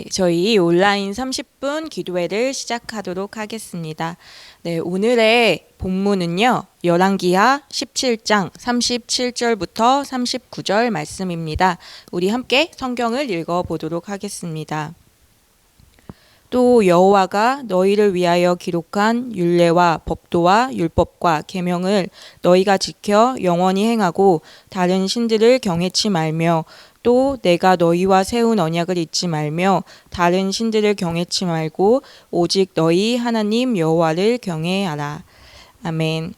네, 저희 온라인 30분 기도회를 시작하도록 하겠습니다. 네, 오늘의 본문은요, 열왕기하 17장 37절부터 39절 말씀입니다. 우리 함께 성경을 읽어보도록 하겠습니다. 또 여호와가 너희를 위하여 기록한 율례와 법도와 율법과 계명을 너희가 지켜 영원히 행하고 다른 신들을 경외치 말며 또 내가 너희와 세운 언약을 잊지 말며 다른 신들을 경외치 말고 오직 너희 하나님 여호와를 경외하라. 아멘.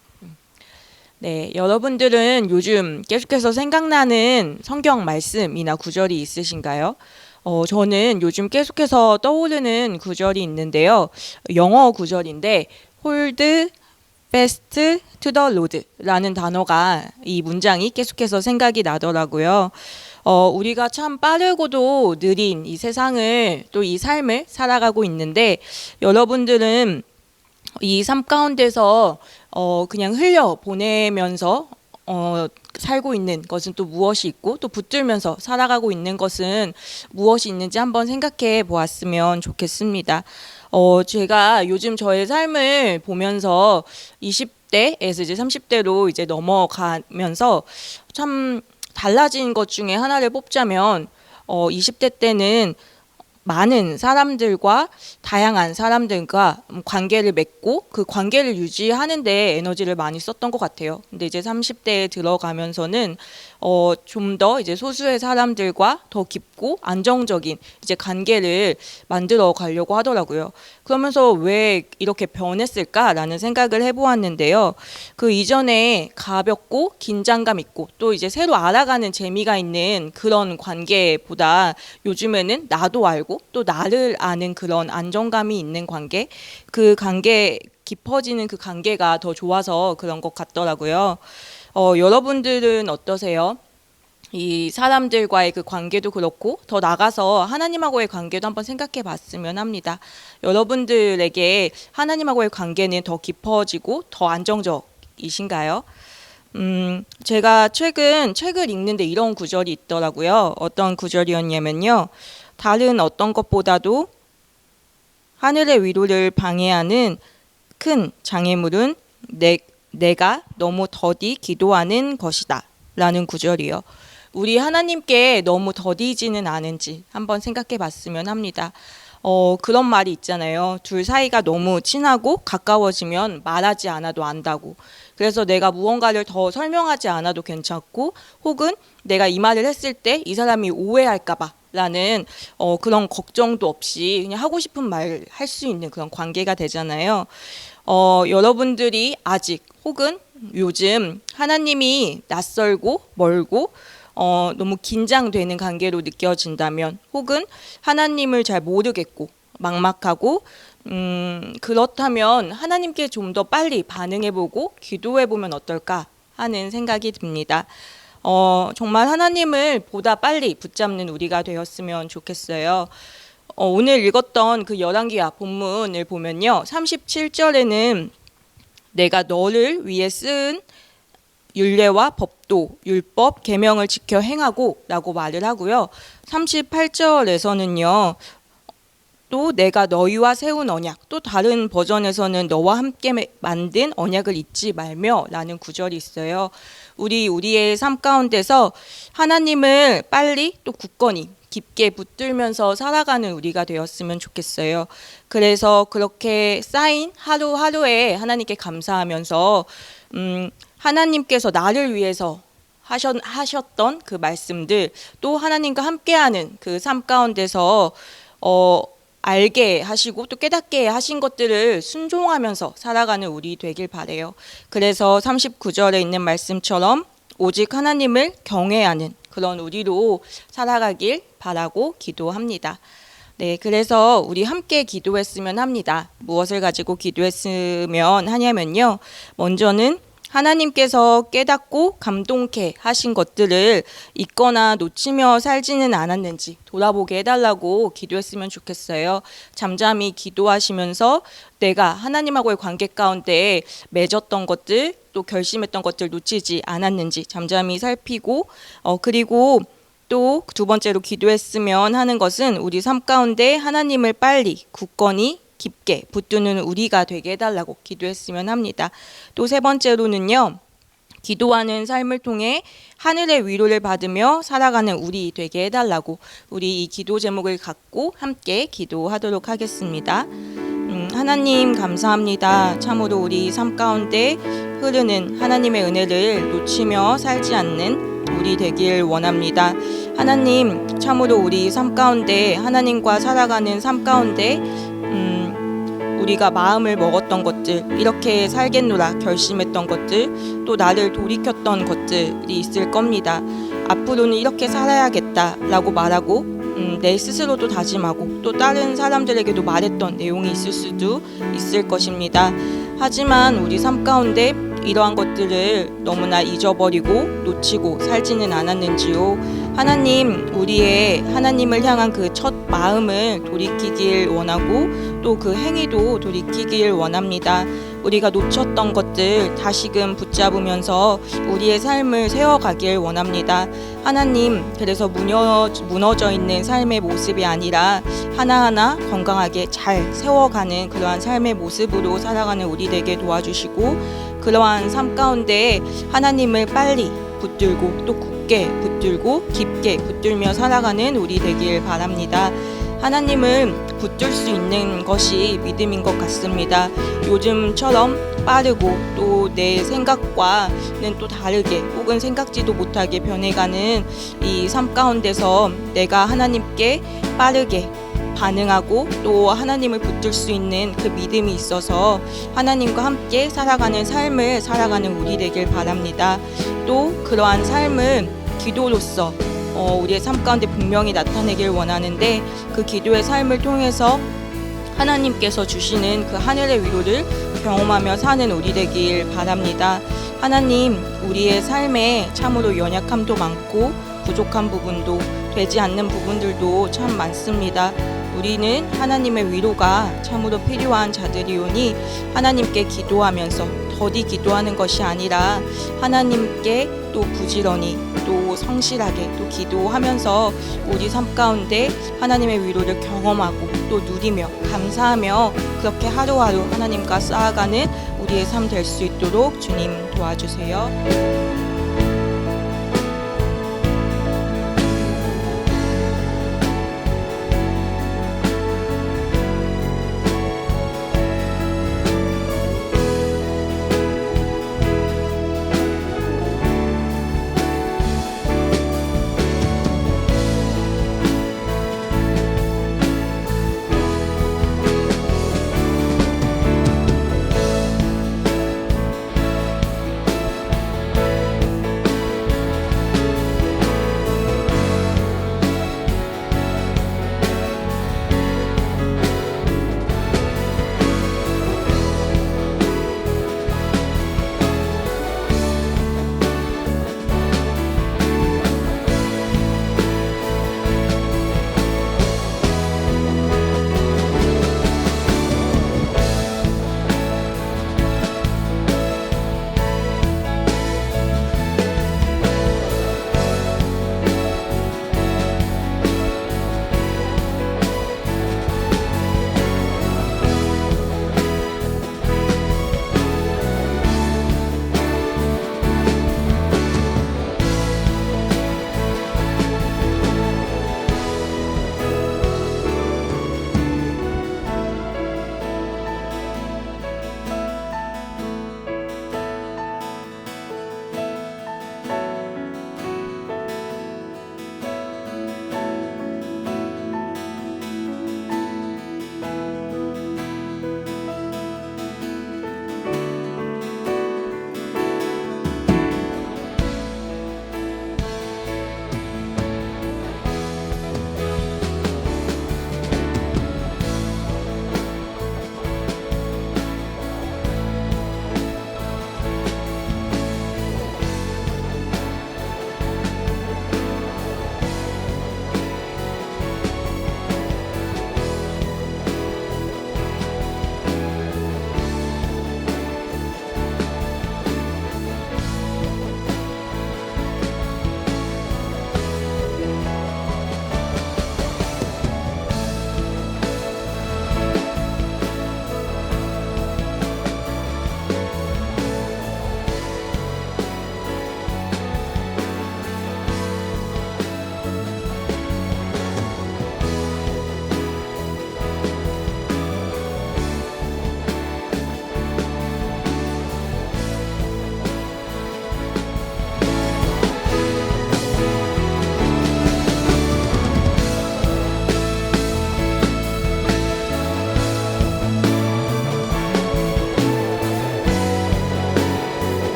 네, 여러분들은 요즘 계속해서 생각나는 성경 말씀이나 구절이 있으신가요? 저는 요즘 계속해서 떠오르는 구절이 있는데요. 영어 구절인데 hold fast to the Lord라는 단어가 이 문장이 계속해서 생각이 나더라고요. 우리가 참 빠르고도 느린 이 세상을 또 이 삶을 살아가고 있는데 여러분들은 이 삶 가운데서 그냥 흘려 보내면서 살고 있는 것은 또 무엇이 있고 또 붙들면서 살아가고 있는 것은 무엇이 있는지 한번 생각해 보았으면 좋겠습니다. 제가 요즘 저의 삶을 보면서 20대에서 이제 30대로 이제 넘어가면서 참 달라진 것 중에 하나를 뽑자면 20대 때는 많은 사람들과 다양한 사람들과 관계를 맺고 그 관계를 유지하는 데 에너지를 많이 썼던 것 같아요. 근데 이제 30대에 들어가면서는 좀 더 이제 소수의 사람들과 더 깊고 안정적인 이제 관계를 만들어 가려고 하더라고요. 그러면서 왜 이렇게 변했을까라는 생각을 해보았는데요. 그 이전에 가볍고 긴장감 있고 또 이제 새로 알아가는 재미가 있는 그런 관계보다 요즘에는 나도 알고 또 나를 아는 그런 안정감이 있는 관계, 그 관계 깊어지는 그 관계가 더 좋아서 그런 것 같더라고요. 여러분들은 어떠세요? 이 사람들과의 그 관계도 그렇고 더 나가서 하나님하고의 관계도 한번 생각해 봤으면 합니다. 여러분들에게 하나님하고의 관계는 더 깊어지고 더 안정적이신가요? 제가 최근 책을 읽는데 이런 구절이 있더라고요. 어떤 구절이었냐면요. 다른 어떤 것보다도 하늘의 위로를 방해하는 큰 장애물은 내가 너무 더디 기도하는 것이다. 라는 구절이요. 우리 하나님께 너무 더디지는 않은지 한번 생각해 봤으면 합니다. 그런 말이 있잖아요. 둘 사이가 너무 친하고 가까워지면 말하지 않아도 안다고. 그래서 내가 무언가를 더 설명하지 않아도 괜찮고 혹은 내가 이 말을 했을 때 이 사람이 오해할까봐 라는 그런 걱정도 없이 그냥 하고 싶은 말 할 수 있는 그런 관계가 되잖아요. 여러분들이 아직 혹은 요즘 하나님이 낯설고 멀고 너무 긴장되는 관계로 느껴진다면 혹은 하나님을 잘 모르겠고 막막하고 그렇다면 하나님께 좀 더 빨리 반응해보고 기도해보면 어떨까 하는 생각이 듭니다. 정말 하나님을 보다 빨리 붙잡는 우리가 되었으면 좋겠어요. 오늘 읽었던 그 열왕기하 본문을 보면요. 37절에는 내가 너를 위해 쓴 율례와 법도, 율법, 계명을 지켜 행하고 라고 말을 하고요. 38절에서는요. 또 내가 너희와 세운 언약, 또 다른 버전에서는 너와 함께 만든 언약을 잊지 말며 라는 구절이 있어요. 우리의 삶 가운데서 하나님을 빨리 또 굳건히 깊게 붙들면서 살아가는 우리가 되었으면 좋겠어요. 그래서 그렇게 쌓인 하루하루에 하나님께 감사하면서 하나님께서 나를 위해서 하셨던 그 말씀들 또 하나님과 함께하는 그 삶 가운데서 알게 하시고 또 깨닫게 하신 것들을 순종하면서 살아가는 우리 되길 바래요. 그래서 39절에 있는 말씀처럼 오직 하나님을 경외하는 그런 우리로 살아가길 바라고 기도합니다. 네, 그래서 우리 함께 기도했으면 합니다. 무엇을 가지고 기도했으면 하냐면요. 먼저는 하나님께서 깨닫고 감동케 하신 것들을 잊거나 놓치며 살지는 않았는지 돌아보게 해달라고 기도했으면 좋겠어요. 잠잠히 기도하시면서 내가 하나님하고의 관계 가운데 맺었던 것들 또 결심했던 것들 놓치지 않았는지 잠잠히 살피고 그리고 또 두 번째로 기도했으면 하는 것은 우리 삶 가운데 하나님을 빨리 굳건히 깊게 붙드는 우리가 되게 해달라고 기도했으면 합니다. 또 세 번째로는요. 기도하는 삶을 통해 하늘의 위로를 받으며 살아가는 우리 되게 해달라고 우리 이 기도 제목을 갖고 함께 기도하도록 하겠습니다. 하나님 감사합니다. 참으로 우리 삶 가운데 흐르는 하나님의 은혜를 놓치며 살지 않는 우리 되길 원합니다. 하나님 참으로 우리 삶 가운데 하나님과 살아가는 삶 가운데 우리가 마음을 먹었던 것들, 이렇게 살겠노라 결심했던 것들, 또 나를 돌이켰던 것들이 있을 겁니다. 앞으로는 이렇게 살아야겠다라고 말하고 내 스스로도 다짐하고 또 다른 사람들에게도 말했던 내용이 있을 수도 있을 것입니다. 하지만 우리 삶 가운데 이러한 것들을 너무나 잊어버리고 놓치고 살지는 않았는지요. 하나님, 우리의 하나님을 향한 그 첫 마음을 돌이키길 원하고 또 그 행위도 돌이키길 원합니다. 우리가 놓쳤던 것들 다시금 붙잡으면서 우리의 삶을 세워가길 원합니다. 하나님, 그래서 무너져 있는 삶의 모습이 아니라 하나하나 건강하게 잘 세워가는 그러한 삶의 모습으로 살아가는 우리 되게 도와주시고, 그러한 삶 가운데 하나님을 빨리 붙들고 또 굳게 붙들고 깊게 붙들며 살아가는 우리 되길 바랍니다. 하나님을 붙들 수 있는 것이 믿음인 것 같습니다. 요즘처럼 빠르고 또 내 생각과는 또 다르게 혹은 생각지도 못하게 변해가는 이 삶 가운데서 내가 하나님께 빠르게 반응하고 또 하나님을 붙들 수 있는 그 믿음이 있어서 하나님과 함께 살아가는 삶을 살아가는 우리 되길 바랍니다. 또 그러한 삶을 기도로서 우리의 삶 가운데 분명히 나타내길 원하는데, 그 기도의 삶을 통해서 하나님께서 주시는 그 하늘의 위로를 경험하며 사는 우리 되길 바랍니다. 하나님, 우리의 삶에 참으로 연약함도 많고 부족한 부분도, 되지 않는 부분들도 참 많습니다. 우리는 하나님의 위로가 참으로 필요한 자들이오니 하나님께 기도하면서 더디 기도하는 것이 아니라 하나님께 또 부지런히 또 성실하게 또 기도하면서 우리 삶 가운데 하나님의 위로를 경험하고 또 누리며 감사하며 그렇게 하루하루 하나님과 쌓아가는 우리의 삶 될 수 있도록 주님 도와주세요.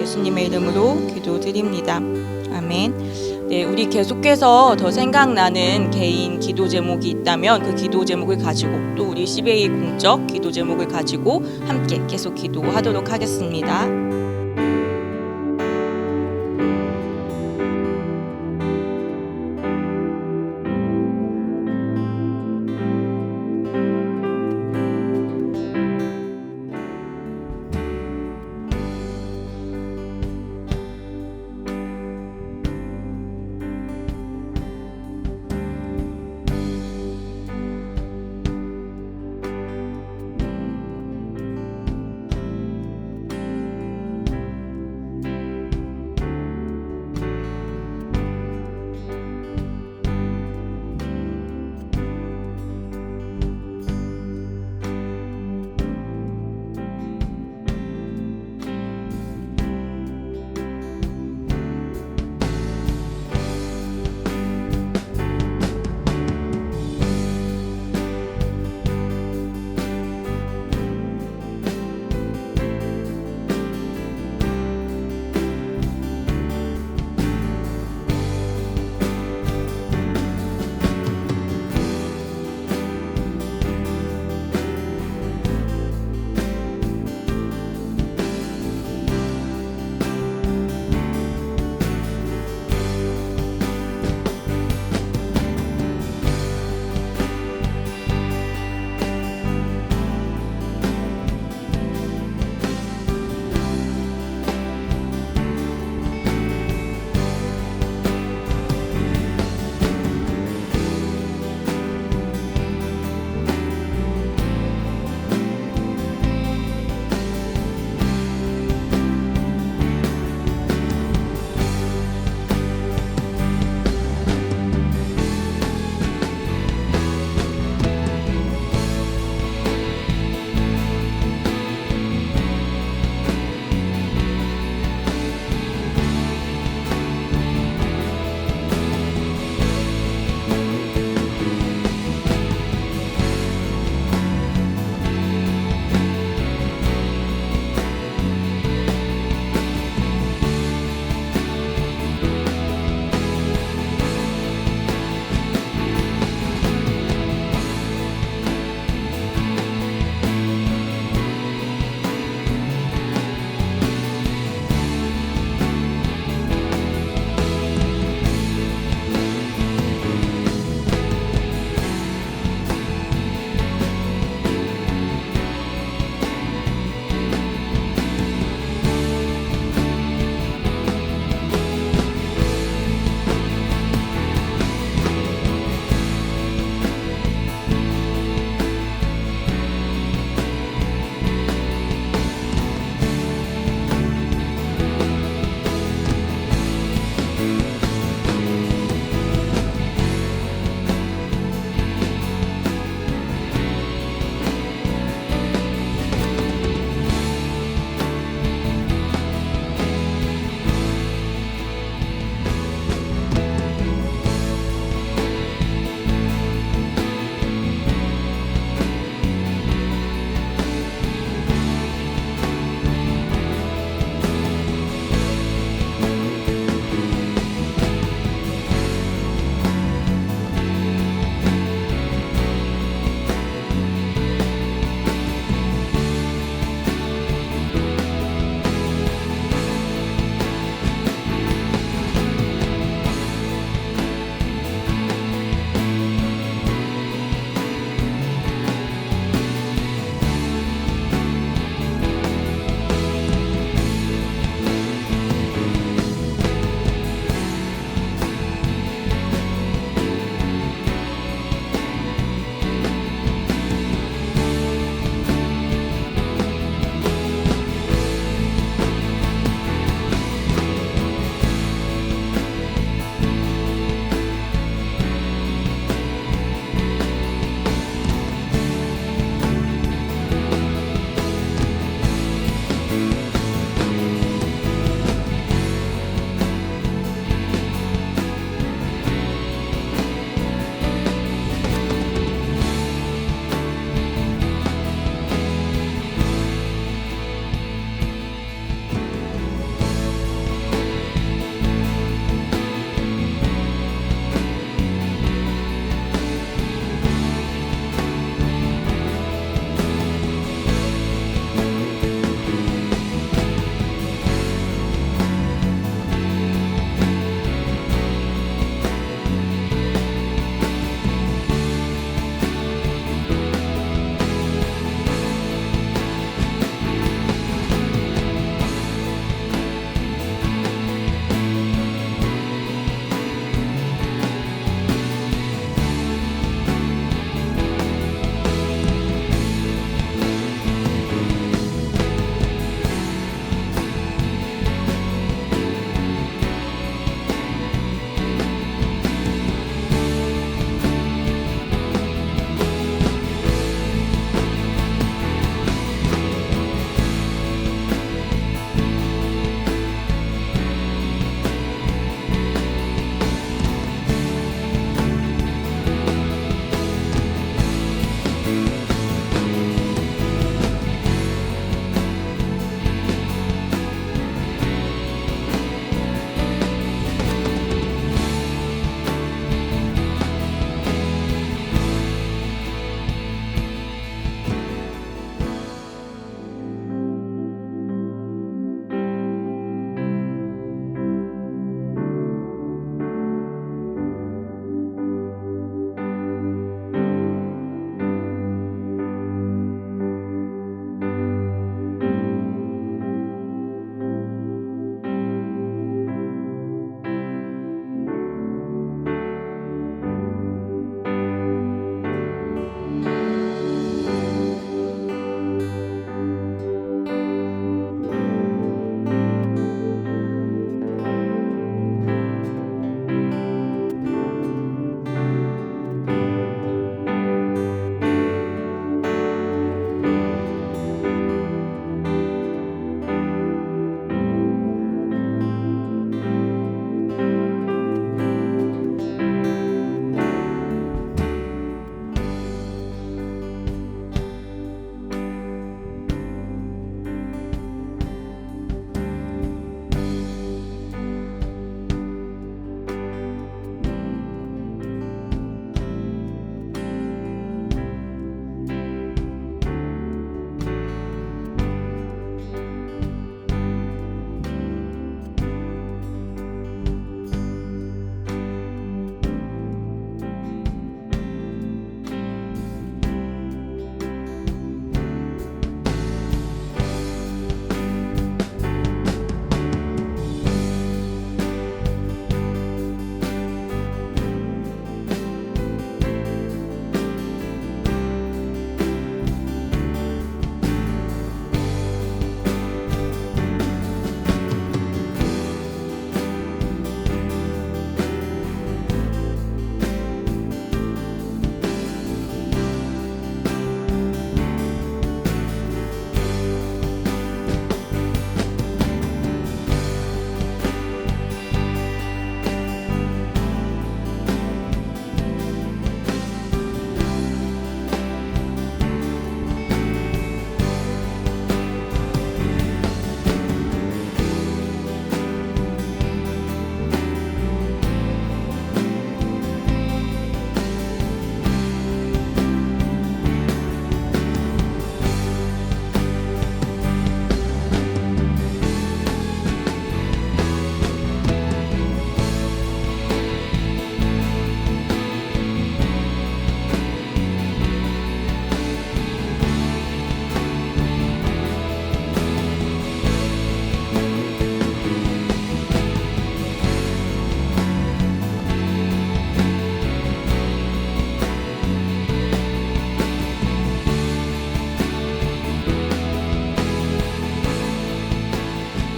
예수님의 이름으로 기도드립니다. 아멘. 네, 우리 계속해서 더 생각나는 개인 기도 제목이 있다면 그 기도 제목을 가지고 또 우리 CBA 공적 기도 제목을 가지고 함께 계속 기도하도록 하겠습니다.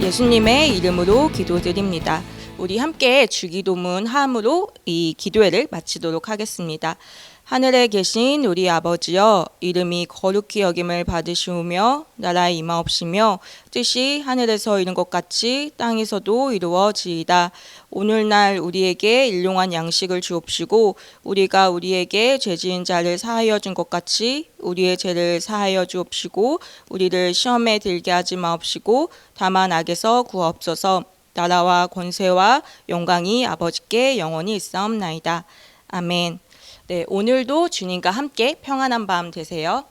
예수님의 이름으로 기도드립니다. 우리 함께 주기도문 하음으로 이 기도회를 마치도록 하겠습니다. 하늘에 계신 우리 아버지여, 이름이 거룩히 여김을 받으시오며 나라의 임하옵시며 뜻이 하늘에서 이룬 것 같이 땅에서도 이루어지이다. 오늘날 우리에게 일용할 양식을 주옵시고 우리가 우리에게 죄지은 자를 사하여 준 것 같이 우리의 죄를 사하여 주옵시고 우리를 시험에 들게 하지 마옵시고 다만 악에서 구하옵소서. 나라와 권세와 영광이 아버지께 영원히 있사옵나이다. 아멘. 네, 오늘도 주님과 함께 평안한 밤 되세요.